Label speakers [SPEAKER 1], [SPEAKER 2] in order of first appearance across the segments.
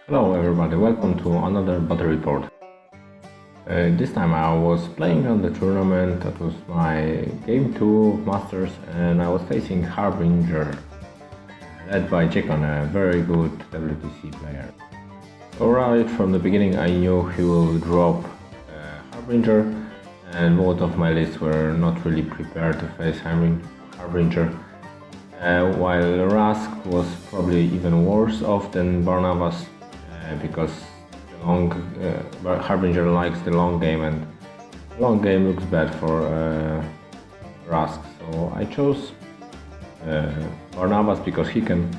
[SPEAKER 1] Hello everybody, welcome to another battle report. This time I was playing on the tournament. That was my game 2 of Masters, and I was facing Harbinger, led by Jekon, a very good WTC player. So right from the beginning I knew he will drop Harbinger, and both of my lists were not really prepared to face Harbinger. While Rask was probably even worse off than Barnabas, because the Harbinger likes the long game, and the long game looks bad for Rask. So I chose Barnabas because he can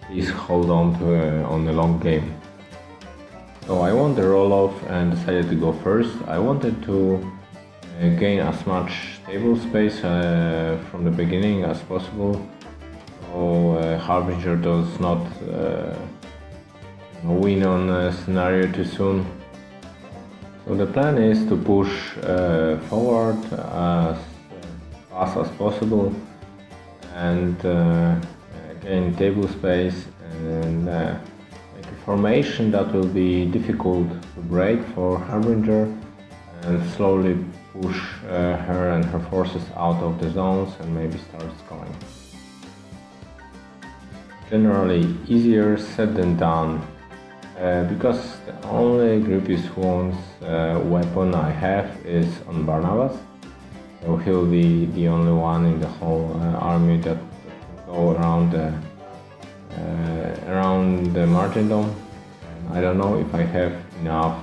[SPEAKER 1] at least hold on to on the long game. So I won the roll-off and decided to go first. I wanted to gain as much table space from the beginning as possible, so Harbinger does not win on a scenario too soon. So the plan is to push forward as fast as possible and gain table space and make a formation that will be difficult to break for Harbinger, and slowly push her and her forces out of the zones and maybe start scoring. Generally easier said than done. Because the only Grippy Swans weapon I have is on Barnabas, so he'll be the only one in the whole army that can go around the martyrdom. I don't know if I have enough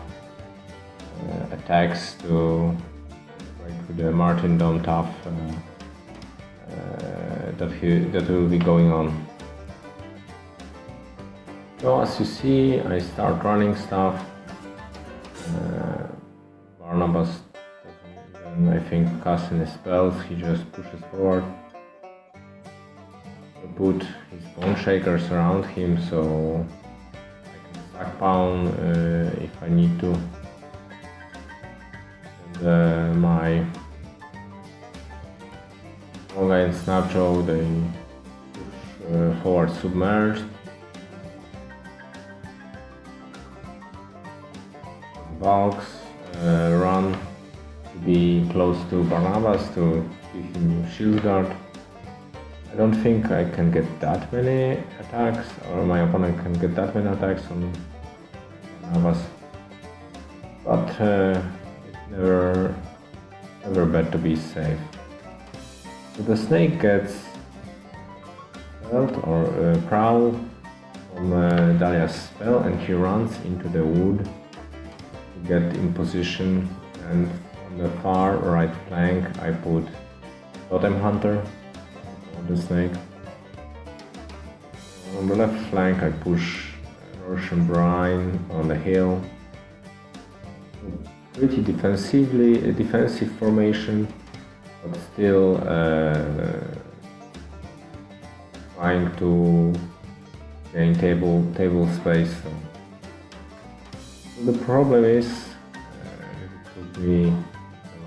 [SPEAKER 1] attacks to break through the martyrdom tough that will be going on. So as you see, I start running stuff. Barnabas doesn't even, I think, cast any spells, he just pushes forward. I put his Bone Shakers around him so I can stack pound if I need to. And my Croak and Snapjaw, they push forward submerged. Valks run to be close to Barnabas to give him shield guard. I don't think I can get that many attacks, or my opponent can get that many attacks on Barnabas, but it's never bad to be safe. So the snake gets stealth or prowl from Dahlia's spell, and he runs into the wood. Get in position, and on the far right flank I put Totem Hunter on the snake. On the left flank I push Rorsh and Brine on the hill. Pretty defensive formation, but still trying to gain table space. The problem is, it took me a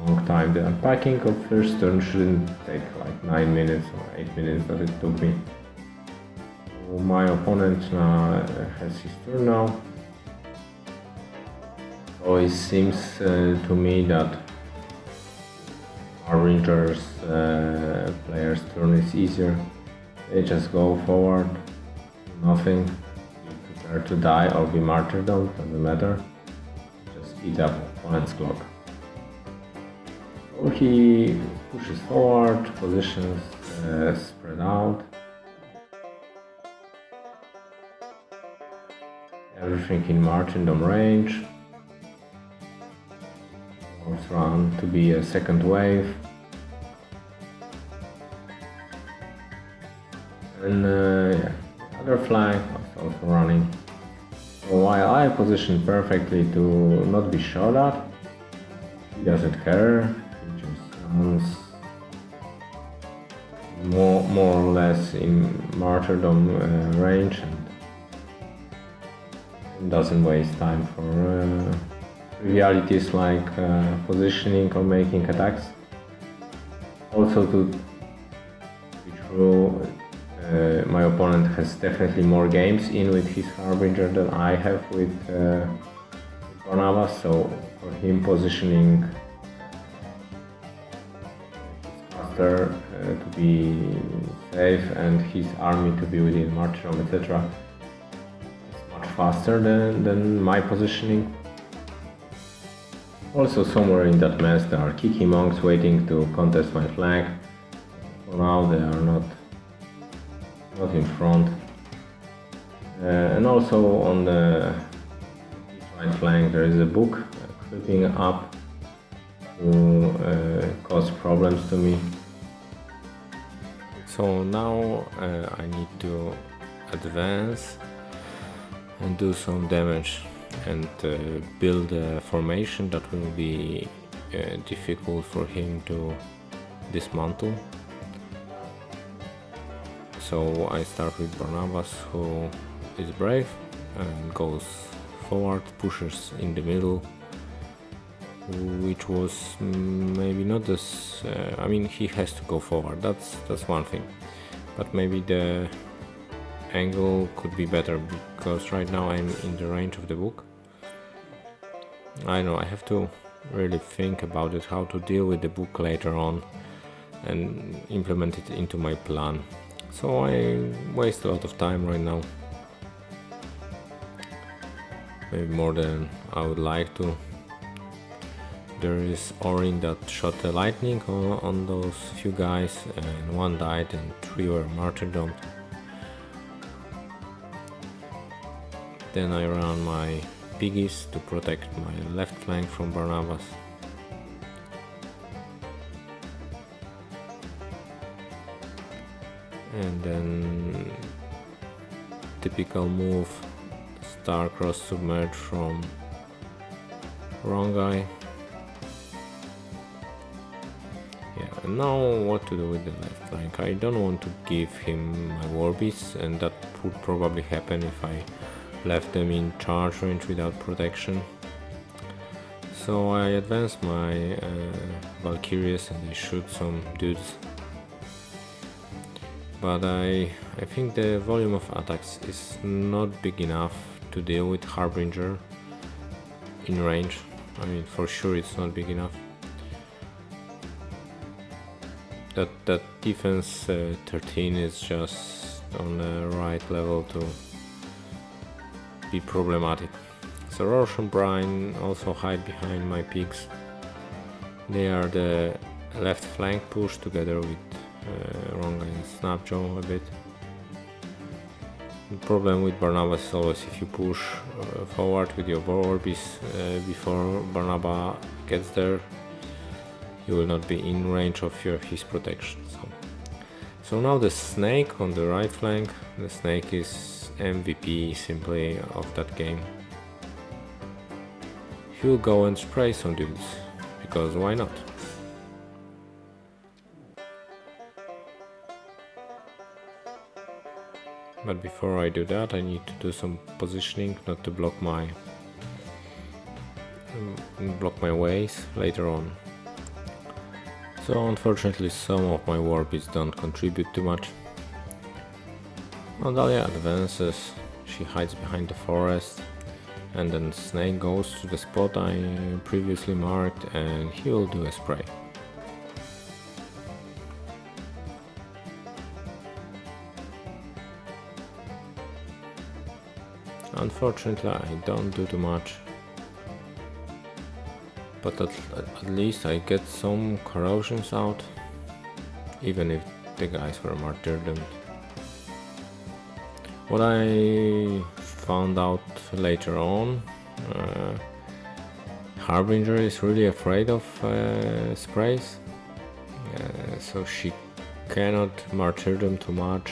[SPEAKER 1] long time. The unpacking of first turn shouldn't take like 9 minutes or 8 minutes that it took me. So my opponent has his turn now. So it seems to me that Harbinger's player's turn is easier. They just go forward, nothing. To die or be martyrdom, doesn't matter, just eat up opponent's clock. So he pushes forward, positions spread out, everything in martyrdom range. Fourth round to be a second wave, and yeah, other flank also running. So while I position perfectly to not be shot at, he doesn't care. He just runs more or less in martyrdom range and doesn't waste time for trivialities like positioning or making attacks. Also to be true, my opponent has definitely more games in with his Harbinger than I have with Barnabas, so for him positioning faster to be safe and his army to be within martyrdom, etc. is much faster than my positioning. Also somewhere in that mess there are Kiki monks waiting to contest my flank. For now they are not in front. And also on the right flank there is a book creeping up to cause problems to me. So now I need to advance and do some damage and build a formation that will be difficult for him to dismantle. So I start with Barnabas, who is brave and goes forward, pushes in the middle, which was maybe not this. I mean, he has to go forward. That's one thing, but maybe the angle could be better because right now I'm in the range of the book. I know I have to really think about it, how to deal with the book later on and implement it into my plan. So I waste a lot of time right now, maybe more than I would like to. There is Orin that shot the lightning on those few guys, and one died and 3 were martyrdomed. Then I ran my piggies to protect my left flank from Barnabas. And then typical move, star-cross submerge from wrong guy. Yeah, and now what to do with the left flank? I don't want to give him my war beasts, and that would probably happen if I left them in charge range without protection. So I advance my Valkyries and they shoot some dudes. But I think the volume of attacks is not big enough to deal with Harbinger in range. I mean, for sure it's not big enough. That defense 13 is just on the right level to be problematic. So Rorsh and Brine also hide behind my pigs. They are the left flank push together with wrong and Snapjaw a bit. The problem with Barnabas is always if you push forward with your war beast before Barnabas gets there, you will not be in range of his protection. So now the snake on the right flank. The snake is MVP simply of that game. He will go and spray some dudes, because why not? But before I do that, I need to do some positioning, not to block my ways later on. So unfortunately some of my war beasts don't contribute too much. Now Dahlia advances, she hides behind the forest, and then Snake goes to the spot I previously marked and he will do a spray. Unfortunately I don't do too much, but at least I get some corrosions out, even if the guys were martyred. What I found out later on, Harbinger is really afraid of sprays, so she cannot martyrdom too much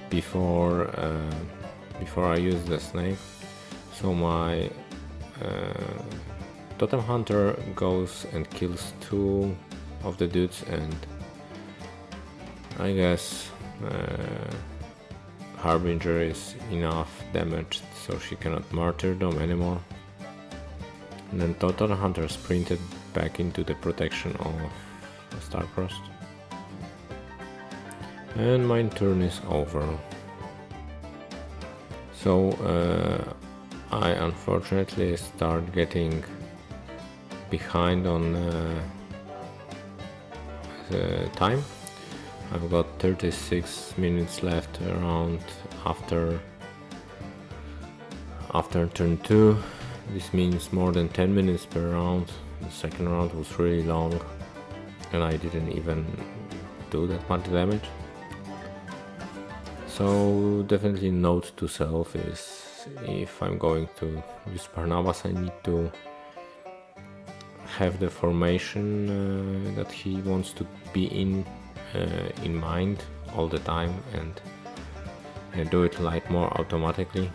[SPEAKER 1] before I use the snake. So my Totem Hunter goes and kills 2 of the dudes, and I guess Harbinger is enough damaged so she cannot martyrdom anymore. And then Totem Hunter sprinted back into the protection of Starcrossed. And my turn is over. So I unfortunately start getting behind on the time. I've got 36 minutes left around after turn 2. This means more than 10 minutes per round. The second round was really long and I didn't even do that much damage. So definitely note to self is, if I'm going to use Barnabas, I need to have the formation that he wants to be in mind all the time, and do it like more automatically.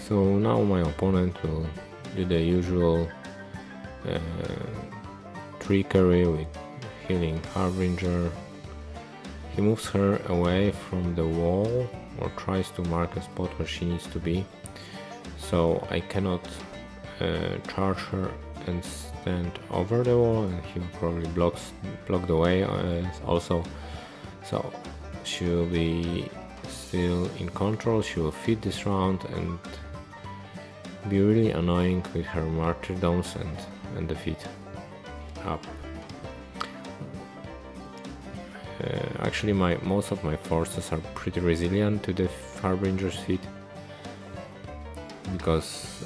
[SPEAKER 1] So now my opponent will do the usual trickery with healing Harbinger. He moves her away from the wall or tries to mark a spot where she needs to be, so I cannot charge her and stand over the wall, and he will probably block the way also, so she will be still in control. She will feed this round and be really annoying with her martyrdoms and defeat up. Actually most of my forces are pretty resilient to the Harbinger's feat, because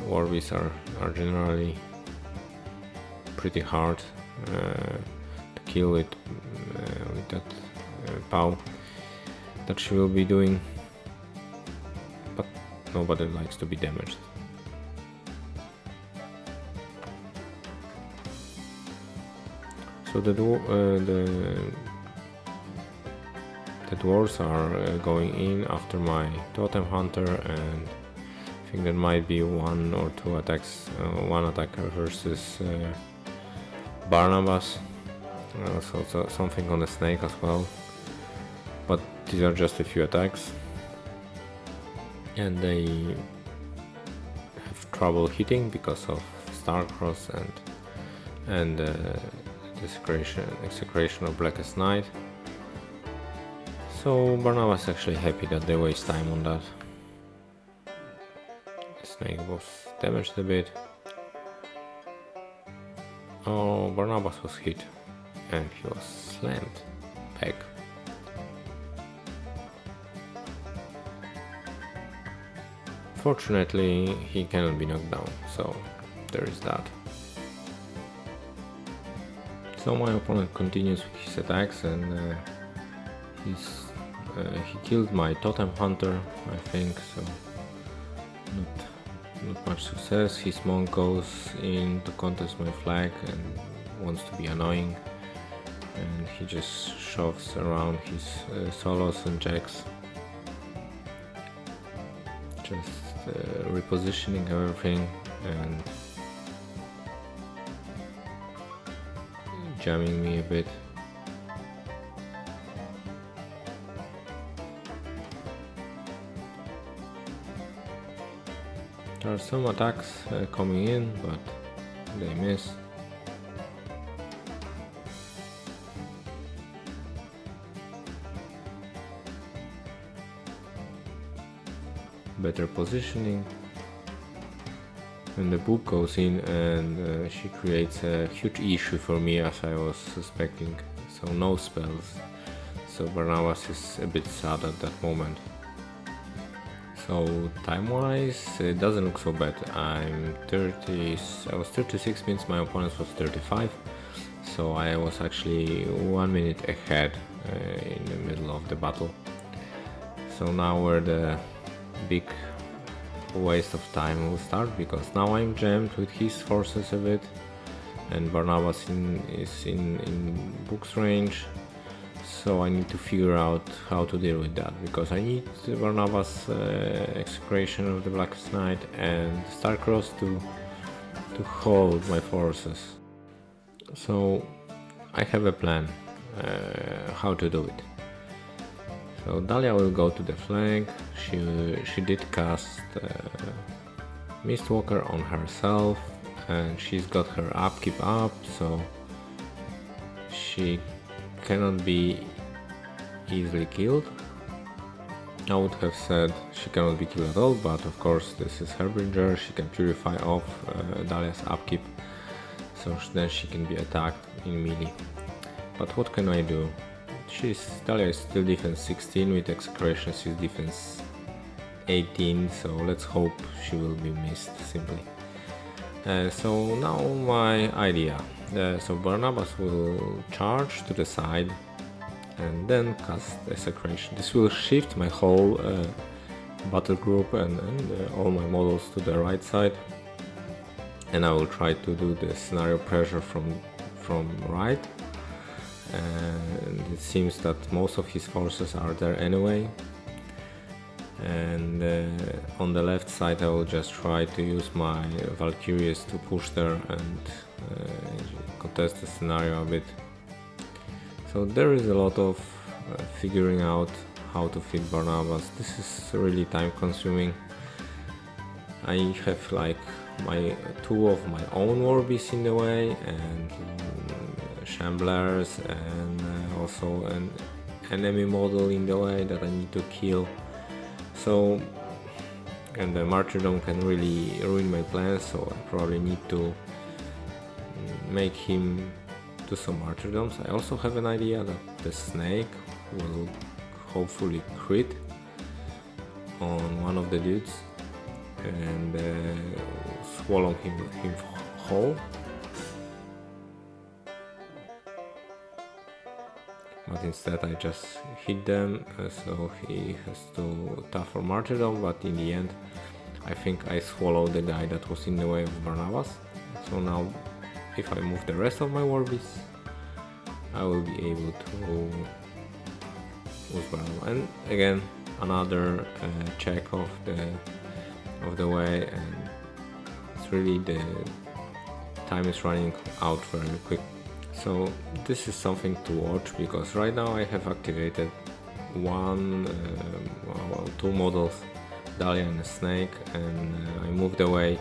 [SPEAKER 1] Warbeasts are generally pretty hard to kill with that POW that she will be doing, but nobody likes to be damaged. So the dwarves are going in after my Totem Hunter, and I think there might be one or two attacks, one attacker versus Barnabas, so something on the snake as well, but these are just a few attacks and they have trouble hitting because of Starcross and execration of Blackest Night. So Barnabas is actually happy that they waste time on that. The snake was damaged a bit. Oh, Barnabas was hit and he was slammed back. Fortunately, he cannot be knocked down, so there is that. So my opponent continues with his attacks, and he killed my Totem Hunter, I think, so not much success. His monk goes in to contest my flag and wants to be annoying, and he just shoves around his solos and jacks, just repositioning everything and jamming me a bit. There are some attacks coming in, but they miss. Better positioning. And the book goes in, and she creates a huge issue for me, as I was suspecting. So no spells. So Barnabas is a bit sad at that moment. So time-wise, it doesn't look so bad. I was 36 minutes, my opponent was 35. So I was actually 1 minute ahead in the middle of the battle. So now where the big waste of time will start, because now I'm jammed with his forces a bit, and Barnabas is in book's range. So I need to figure out how to deal with that, because I need Barnabas' execution of the Blackest Night and Starcross to hold my forces. So I have a plan how to do it. So Dahlia will go to the flank. She did cast Mistwalker on herself, and she's got her upkeep up, so she cannot be easily killed. I would have said she cannot be killed at all, but of course this is Harbinger, she can purify off Dahlia's upkeep, so then she can be attacked in melee. But what can I do? Dahlia is still defense 16, with Execration she's defense 18, so let's hope she will be missed simply. So now my idea. So Barnabas will charge to the side and then cast Execration. This will shift my whole Battlegroup and all my models to the right side, and I will try to do the scenario pressure from right, and it seems that most of his forces are there anyway. And on the left side I will just try to use my Valkyries to push there and contest the scenario a bit. So there is a lot of figuring out how to fit Barnabas. This is really time consuming. I have like two of my own Warbeasts in the way, and Shamblers, and also an enemy model in the way that I need to kill. So, and the Martyrdom can really ruin my plans, so I probably need to make him do some Martyrdoms. I also have an idea that the snake will hopefully crit on one of the dudes and swallow him whole. But instead I just hit them, so he has to tougher Martyrdom, but in the end I think I swallowed the guy that was in the way of Barnabas. So now if I move the rest of my Warbeasts, I will be able to use Barnabas. And again, another check of the way, and it's really the time is running out very quick. So this is something to watch, because right now I have activated two models, Dahlia and a snake, and I moved away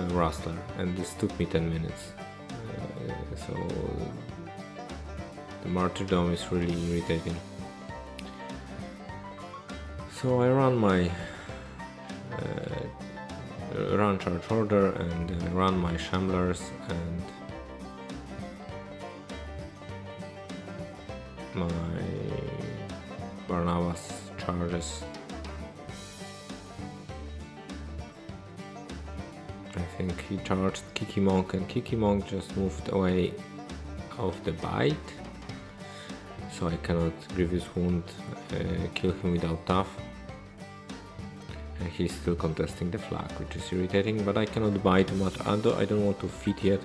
[SPEAKER 1] Wrastler, and this took me 10 minutes. So the Martyrdom is really irritating. So I run my run charge order and run my Shamblers and my Barnabas charges. I think he charged Kiki Monk, and Kiki Monk just moved away of the bite, so I cannot Grievous Wound kill him without tough. And he's still contesting the flag, which is irritating, but I cannot buy too much. I don't want to fit yet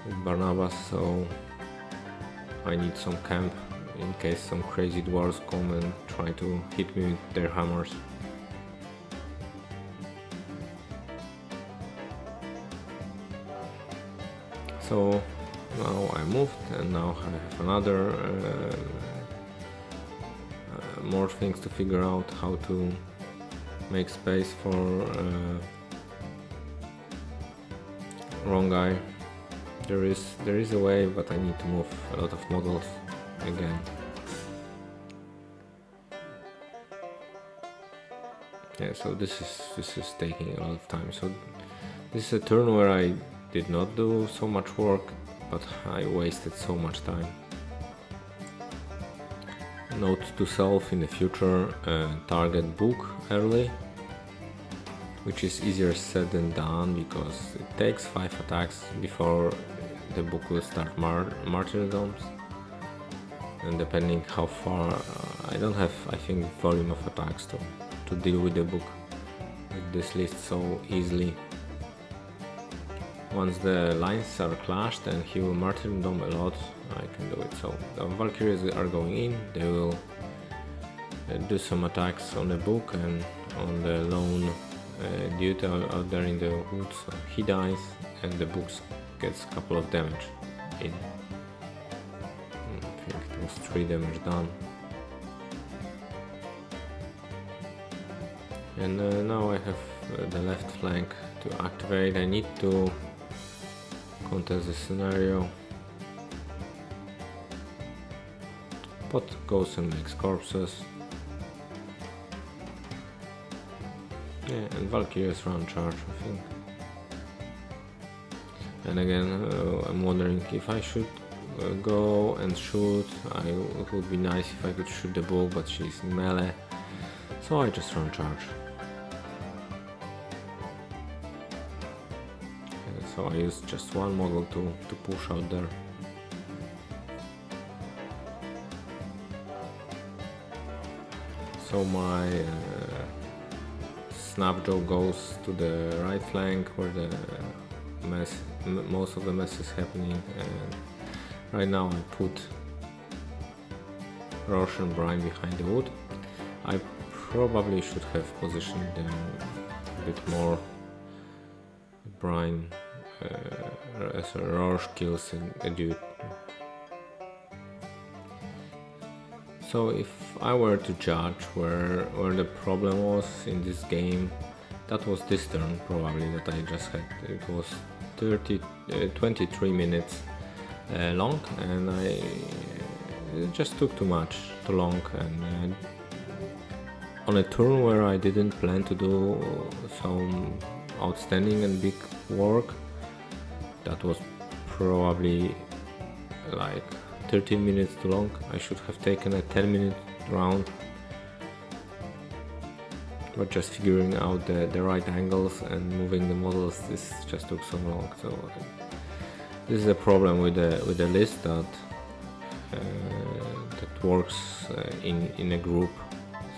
[SPEAKER 1] with Barnabas, so I need some camp in case some crazy dwarves come and try to hit me with their hammers. So now I moved, and now I have another more things to figure out, how to make space for wrong guy. There is a way, but I need to move a lot of models again. Yeah, so this is taking a lot of time. So this is a turn where I did not do so much work, but I wasted so much time. Note to self in the future, target book early, which is easier said than done, because it takes 5 attacks before the book will start martyrdoms, and depending how far, I don't have, I think, volume of attacks to deal with the book with this list so easily. Once the lines are clashed and he will martyrdom a lot, I can do it. So the Valkyries are going in, they will do some attacks on the book and on the lone dude out there in the woods. So he dies and the book gets a couple of damage in. I think it was 3 damage done. And now I have the left flank to activate. I need to contest the scenario. Pot goes and makes corpses. Yeah, and Valkyries run charge, I think. And again, I'm wondering if I should go and shoot. It would be nice if I could shoot the bow, but she's in melee. So I just run charge. So I use just one model to push out there. So my Snapjaw goes to the right flank where the most of the mess is happening, and right now I put Rorsh and Brine behind the wood. I probably should have positioned them a bit more. Brine as a Rorsh kills a dude. So if I were to judge where the problem was in this game, that was this turn probably that I just had. It was 23 minutes long, and it just took too long, and on a turn where I didn't plan to do some outstanding and big work, that was probably like 13 minutes too long. I should have taken a 10-minute round, but just figuring out the right angles and moving the models, this just took so long. So this is a problem with the list that works in a group.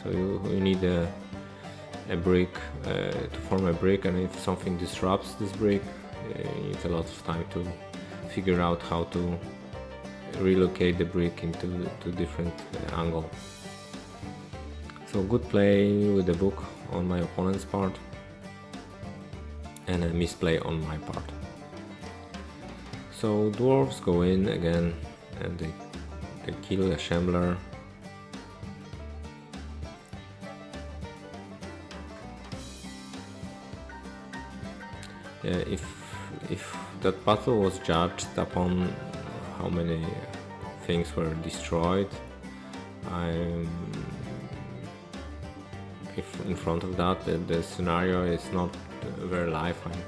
[SPEAKER 1] So you need a brick to form a brick, and if something disrupts this brick, you need a lot of time to figure out how to relocate the brick into different angle. So good play with the book on my opponent's part, and a misplay on my part. So dwarves go in again, and they kill a shambler. If that battle was judged upon how many things were destroyed, if in front of that the scenario is not very live, I'm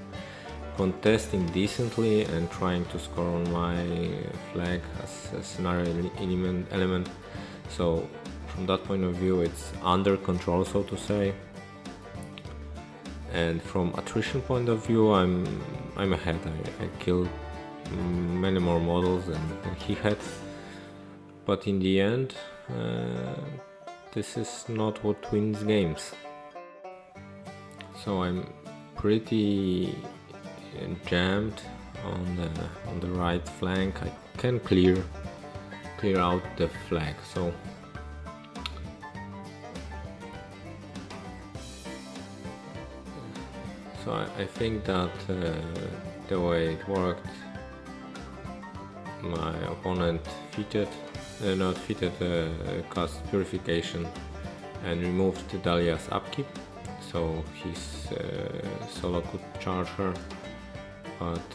[SPEAKER 1] contesting decently and trying to score on my flag as a scenario element. So from that point of view, it's under control, so to say. And from attrition point of view, I'm ahead. I killed many more models than he had, but in the end, this is not what wins games. So I'm pretty jammed on the right flank. I can clear out the flag. So I think that the way it worked, my opponent cast Purification and removed Dahlia's upkeep, so his solo could charge her, but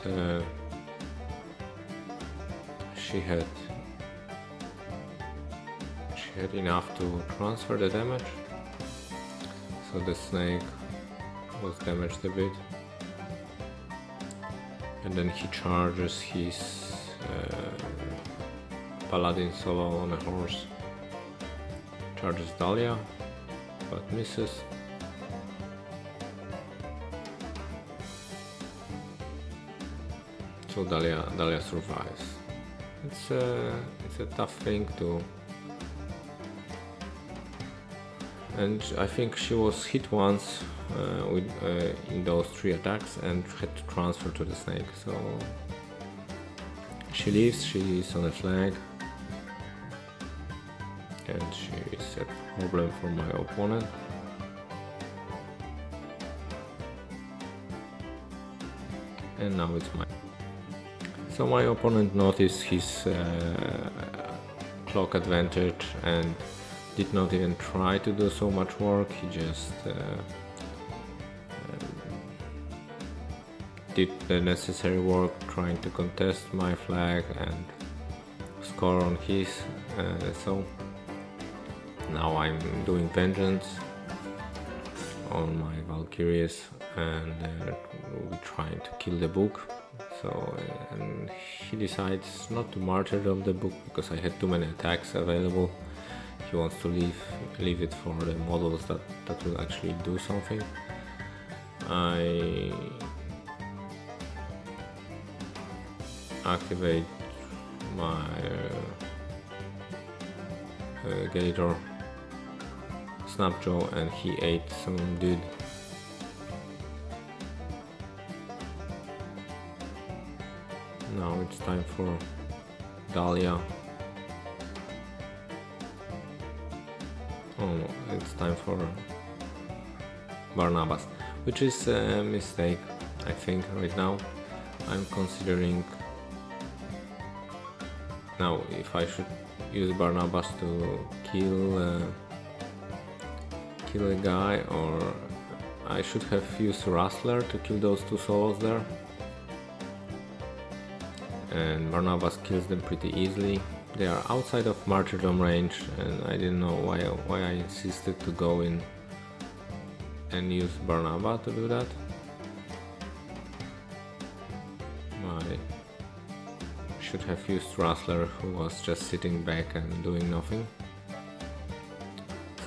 [SPEAKER 1] she had enough to transfer the damage, so the snake was damaged a bit, and then he charges his paladin solo on a horse, charges Dahlia but misses. So Dahlia survives. It's a tough thing to, and I think she was hit once in those 3 attacks and had to transfer to the snake. So she leaves, she's on a flag, and she is a problem for my opponent. And now it's mine. So my opponent noticed his clock advantage and did not even try to do so much work. He just did the necessary work trying to contest my flag and score on his, so now I'm doing vengeance on my Valkyries, and we're trying to kill the book. So and he decides not to martyrdom the book because I had too many attacks available. He wants to leave it for the models that will actually do something. I activate my Gator Snapjaw, and he ate some dude. Now it's time for Dahlia. Oh no, it's time for Barnabas, which is a mistake, I think. Right now I'm considering now if I should use Barnabas to kill a guy, or I should have used Wrastler to kill those two souls there, and Barnabas kills them pretty easily. They are outside of martyrdom range, and I didn't know why I insisted to go in and use Barnabas to do that. I should have used Wrastler, who was just sitting back and doing nothing.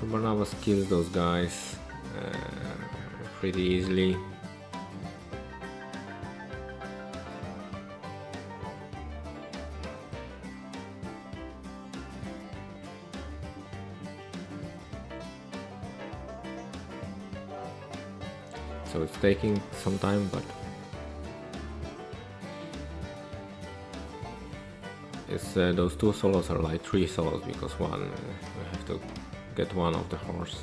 [SPEAKER 1] So Barnabas kills those guys pretty easily. So it's taking some time, but it's those two solos are like 3 solos, because one we have to get one of the horse.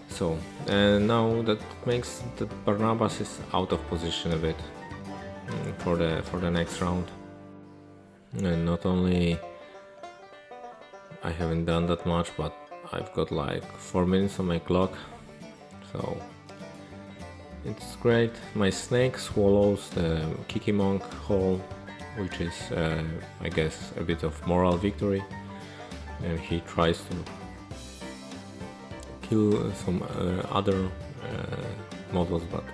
[SPEAKER 1] So and now that makes that Barnabas is out of position a bit for the next round. And not only I haven't done that much, but I've got like 4 minutes on my clock, so it's great. My snake swallows the Kiki Monk hole, which is I guess a bit of moral victory, and he tries to kill some other models, but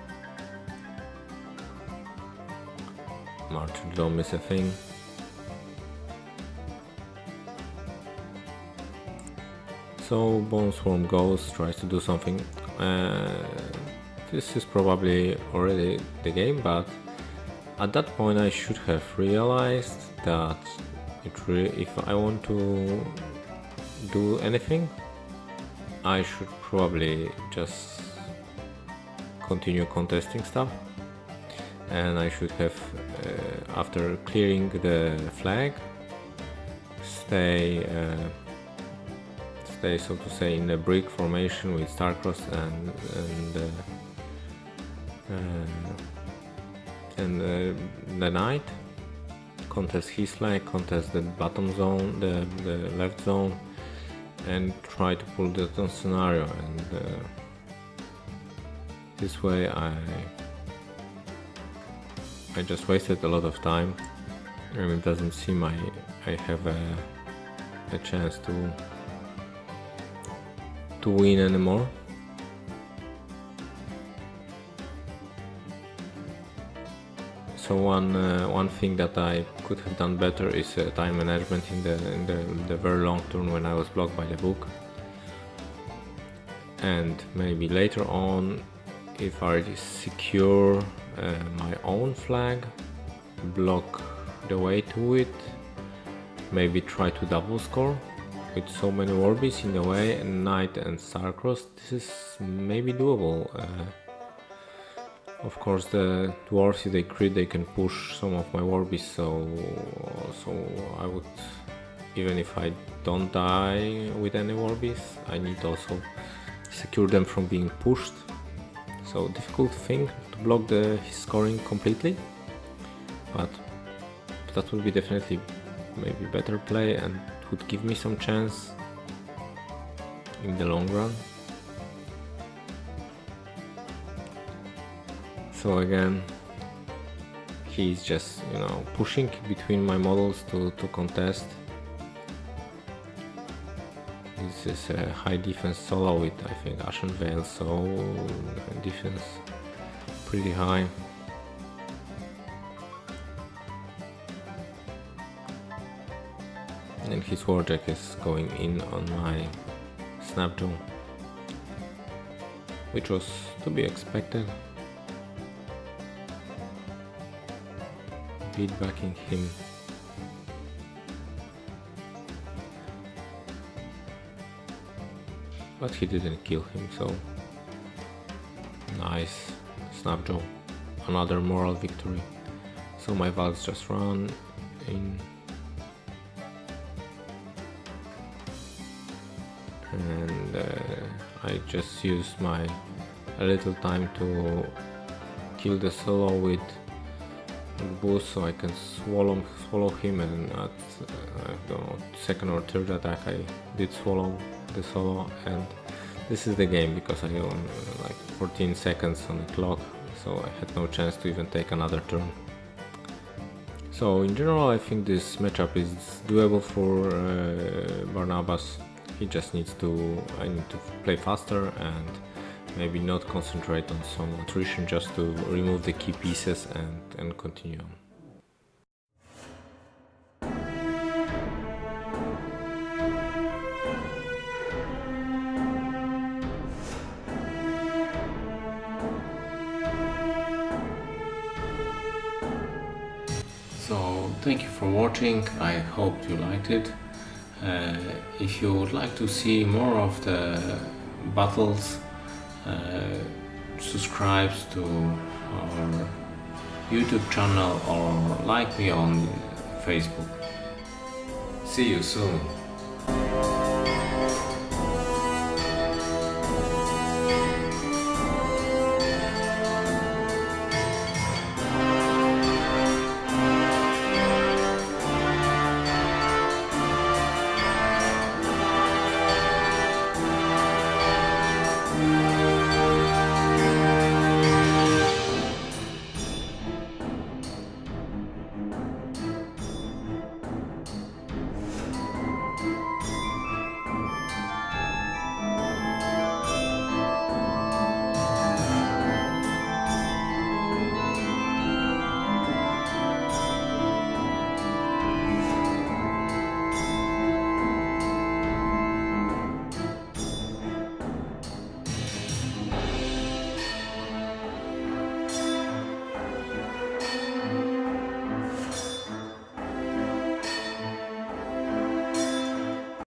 [SPEAKER 1] martyrdom is a thing. So Boneswarm goes, tries to do something. This is probably already the game, but at that point I should have realized that if I want to do anything, I should probably just continue contesting stuff, and I should have, after clearing the flag, stay so to say in the brick formation with Starcross and the knight, contest his flag, contest the bottom zone, the left zone, and try to pull that on scenario, and this way I just wasted a lot of time, and it doesn't seem I have a chance to win anymore. So one thing that I could have done better is time management in the very long turn when I was blocked by the book, and maybe later on, if I secure my own flag, block the way to it, maybe try to double score with so many Warbies in the way, and Knight and Starcross. This is maybe doable. Of course, the dwarves, if they crit, they can push some of my Warbies, so I would, even if I don't die with any Warbies, I need also secure them from being pushed. So difficult thing to block his scoring completely, but that would be definitely maybe better play and would give me some chance in the long run. So again, he's just, you know, pushing between my models to contest. This is a high defense solo with, I think, Ashen Veil, so defense pretty high. And his Warjack is going in on my Snapjaw, which was to be expected. Beatbacking him. But he didn't kill him, so nice. Snapjaw, another moral victory. So my Valks just run in. And I just used a little time to kill the solo with boost, so I can swallow him, and at I don't know, second or third attack I did swallow the solo, and this is the game because I own like 14 seconds on the clock, so I had no chance to even take another turn. So in general I think this matchup is doable for Barnabas. He just needs I need to play faster and maybe not concentrate on some attrition, just to remove the key pieces and continue on. So thank you for watching, I hope you liked it. If you would like to see more of the battles, subscribe to our YouTube channel or like me on Facebook. See you soon!